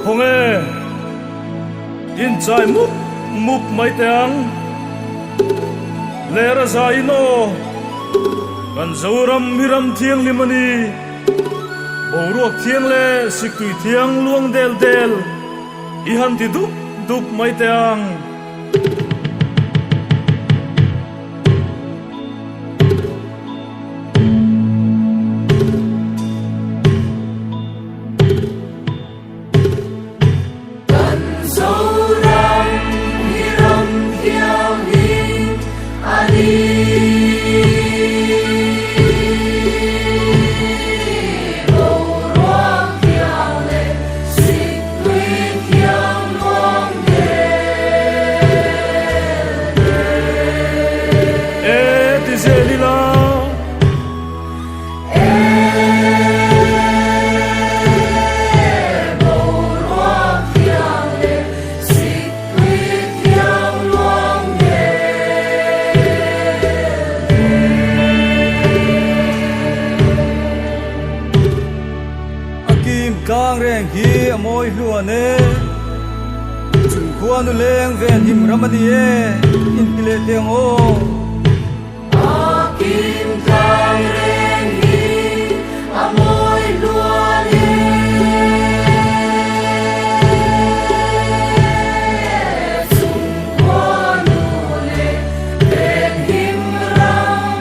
Honge in chai mup mai tang lera zaino kan zoram miram thiang limani boruak thiang le sikui thiang luang del ihan ti dup mai tang Kang reng hi amoi luane chung khuan nu leng ven him ramadi e in pile teng o akim kang reng hi amoi luane chung khuan nu leng ven him ramadi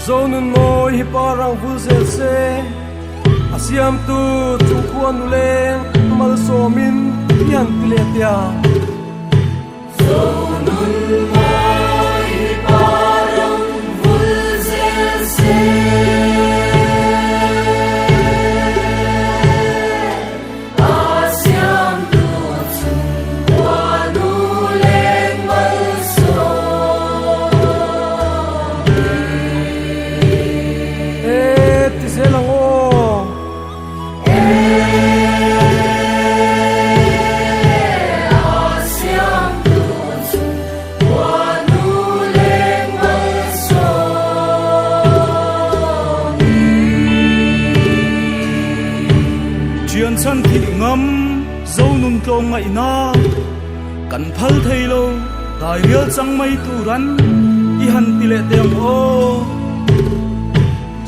zonun moi hi parang vulzel se asiam tu chung khuan nu leng mal somin yan pile tia zonun moi parang vulzel se asiam tu chung khuan nu leng mal selang o asiam tu chung khuan nu leng mal chian chan thi ngam zo nun tlom ngai na kan phal thei lo dai rial chang mai tu ran i han pile teng o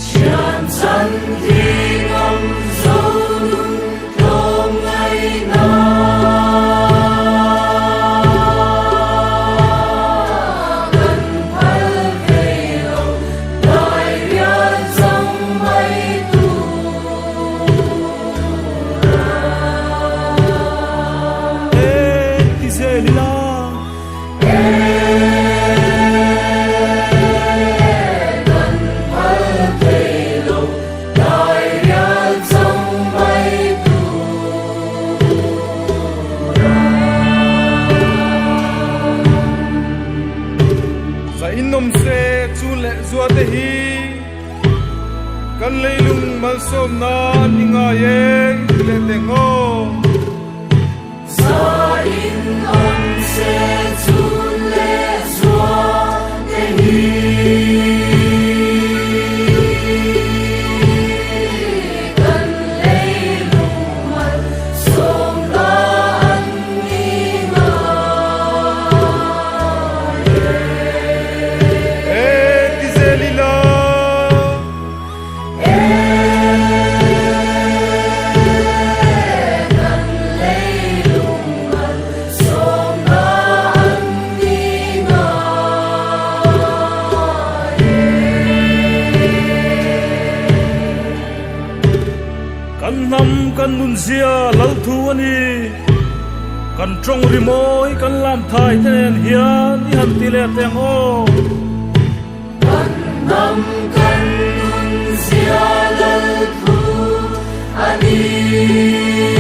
chian chan thi ngam zo nun tlom ngai na kan phal thei lo dai rial chang mai tu ti se lila inom se chu le zua te hi kan leilung mal som na ninga ye le tengo sa in om se chu le zua te hi kan leilung mal som na ninga kan nun zia lal thu ani kan trong ri moi kan lam thai ten hian i han ti le teng o kan nam kan nun zia lal thu ani